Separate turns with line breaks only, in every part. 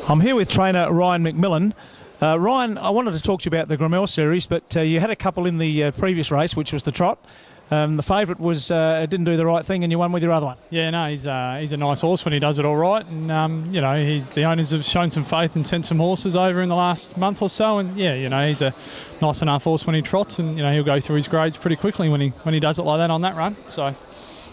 I'm here with trainer Ryan McMILLAN. Ryan, I wanted to talk to you about the Grimmel series, but you had a couple in the previous race, which was the trot. The favourite was didn't do the right thing, and you won with your other one.
Yeah, no, he's a nice horse when he does it all right, and the owners have shown some faith and sent some horses over in the last month or so, and he's a nice enough horse when he trots, and he'll go through his grades pretty quickly when he does it like that on that run. So.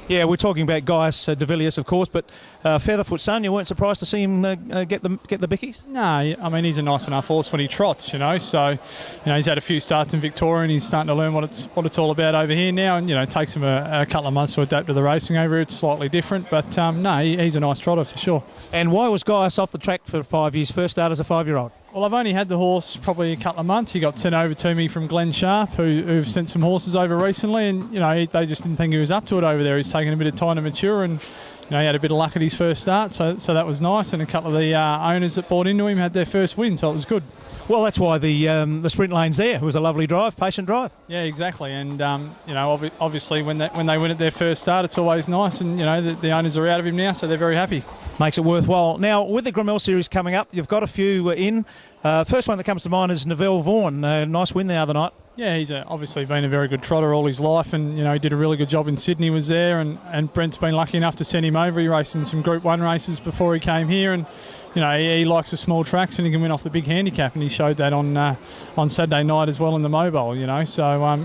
Yeah, we're talking about Gaius de Villiers, of course, but Featherfoot Son, you weren't surprised to see him get the bickies?
No, I mean, he's a nice enough horse when he trots, so he's had a few starts in Victoria and he's starting to learn what it's all about over here now, and it takes him a couple of months to adapt to the racing over here. It's slightly different, but no, he's a nice trotter for sure.
And why was Gaius off the track for 5 years? First start as a 5-year-old?
Well, I've only had the horse probably a couple of months. He got sent over to me from Glenn Sharp, who've sent some horses over recently, and they just didn't think he was up to it over there. He's taken a bit of time to mature, and he had a bit of luck at his first start, so that was nice. And a couple of the owners that bought into him had their first win, so it was good.
Well, that's why the sprint lane's there. It was a lovely drive, patient drive.
Yeah, exactly. And obviously when they win at their first start, it's always nice. And the owners are out of him now, so they're very happy.
Makes it worthwhile. Now, with the Grimmel series coming up, you've got a few in. First one that comes to mind is Neville Vaughan. Nice win the other night.
Yeah, he's obviously been a very good trotter all his life, and he did a really good job in Sydney. Was there, and Brent's been lucky enough to send him over. He raced in some Group 1 races before he came here, and he likes the small tracks and he can win off the big handicap, and he showed that on Saturday night as well in the mobile. So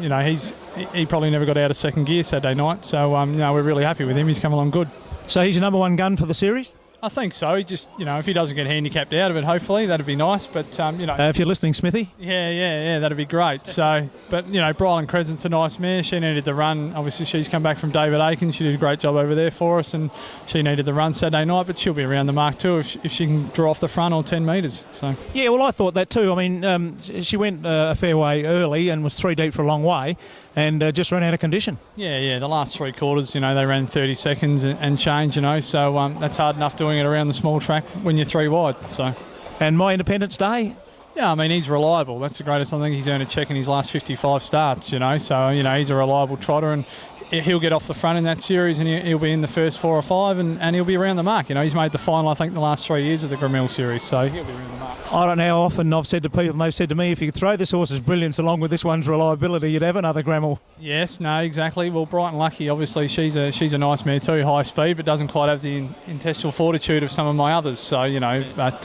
he probably never got out of second gear Saturday night. So we're really happy with him. He's come along good.
So he's your number one gun for the series?
I think so. He just, if he doesn't get handicapped out of it, hopefully that'd be nice. But
if you're listening, Smithy.
Yeah, that'd be great. So, but Brylan Crescent's a nice mare. She needed the run. Obviously, she's come back from David Aiken. She did a great job over there for us, and she needed the run Saturday night. But she'll be around the mark too if she can draw off the front or 10 metres. So.
Yeah, well, I thought that too. I mean, she went a fair way early and was 3 deep for a long way, and just ran out of condition.
Yeah. The last 3 quarters, they ran 30 seconds and change. So that's hard enough doing it around the small track when you're 3 wide. So,
and My Independence Day.
Yeah, I mean, he's reliable. That's the greatest. I think he's earned a check in his last 55 starts. So he's a reliable trotter, and he'll get off the front in that series, and he'll be in the first 4 or 5, and he'll be around the mark. He's made the final, I think, the last 3 years of the Grimmel series, so he'll be around the mark.
I don't know how often I've said to people, and they've said to me, if you could throw this horse's brilliance along with this one's reliability, you'd have another Grimmel.
Yes, no, exactly. Well, Brighton Lucky, obviously, she's a nice mare too, high speed, but doesn't quite have the intestinal fortitude of some of my others. So, but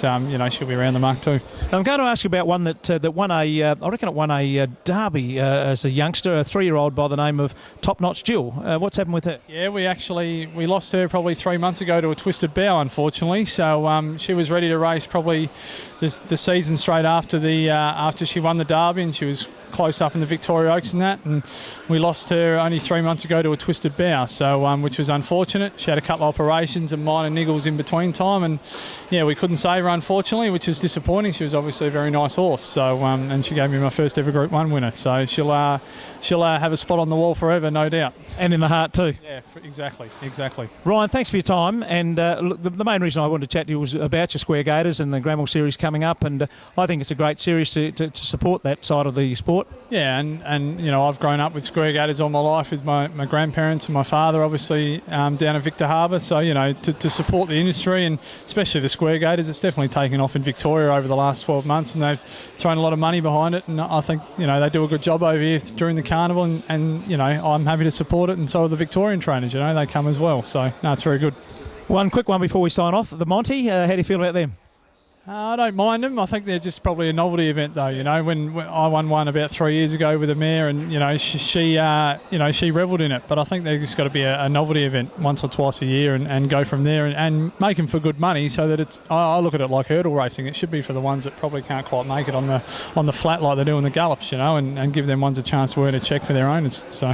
she'll be around the mark too.
I'm going to ask you about one that won I reckon it won a derby as a youngster, a 3-year-old by the name of Top Notch Jill. What's happened with her?
Yeah, we lost her probably 3 months ago to a twisted bow, unfortunately. So she was ready to race probably the season straight after she won the derby, and she was close up in the Victoria Oaks and that, and we lost her only 3 months ago to a twisted bow, so which was unfortunate. She had a couple of operations and minor niggles in between time, and we couldn't save her, unfortunately, which is disappointing. She was obviously a very nice horse, so and she gave me my first ever Group 1 winner, so she'll have a spot on the wall forever, no doubt,
and in the heart too.
Yeah, exactly.
Ryan, thanks for your time, and look, the main reason I wanted to chat to you was about your Square Gators and the Grimmel series coming up, and I think it's a great series to support that side of the sport.
Yeah, and I've grown up with Square Gators all my life with my grandparents and my father, obviously, down at Victor Harbour. So, to support the industry, and especially the Square Gators, it's definitely taken off in Victoria over the last 12 months, and they've thrown a lot of money behind it. And I think, they do a good job over here during the carnival, and I'm happy to support it, and so are the Victorian trainers, they come as well. So, no, it's very good.
One quick one before we sign off. The Monty, how do you feel about them?
I don't mind them. I think they're just probably a novelty event, though. When I won one about 3 years ago with a mare, and she revelled in it. But I think they've just got to be a novelty event once or twice a year, and go from there and make them for good money. So that it's, I look at it like hurdle racing. It should be for the ones that probably can't quite make it on the flat like they do in the gallops, and give them ones a chance to earn a check for their owners. So.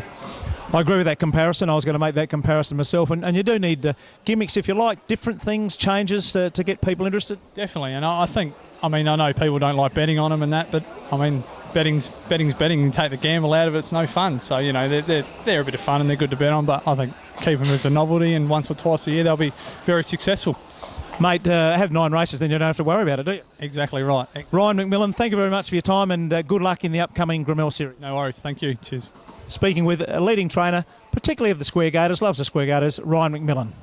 I agree with that comparison. I was going to make that comparison myself. And you do need gimmicks, if you like, different things, changes to get people interested.
Definitely. And I think, I know people don't like betting on them and that, but, betting's betting. You take the gamble out of it, it's no fun. So, they're a bit of fun and they're good to bet on, but I think keep them as a novelty, and once or twice a year they'll be very successful.
Mate, have 9 races, then you don't have to worry about it, do you?
Exactly right.
Ryan McMILLAN, thank you very much for your time, and good luck in the upcoming Grimmel series.
No worries. Thank you. Cheers.
Speaking with a leading trainer, particularly of the Square Gators, loves the Square Gators, Ryan McMILLAN.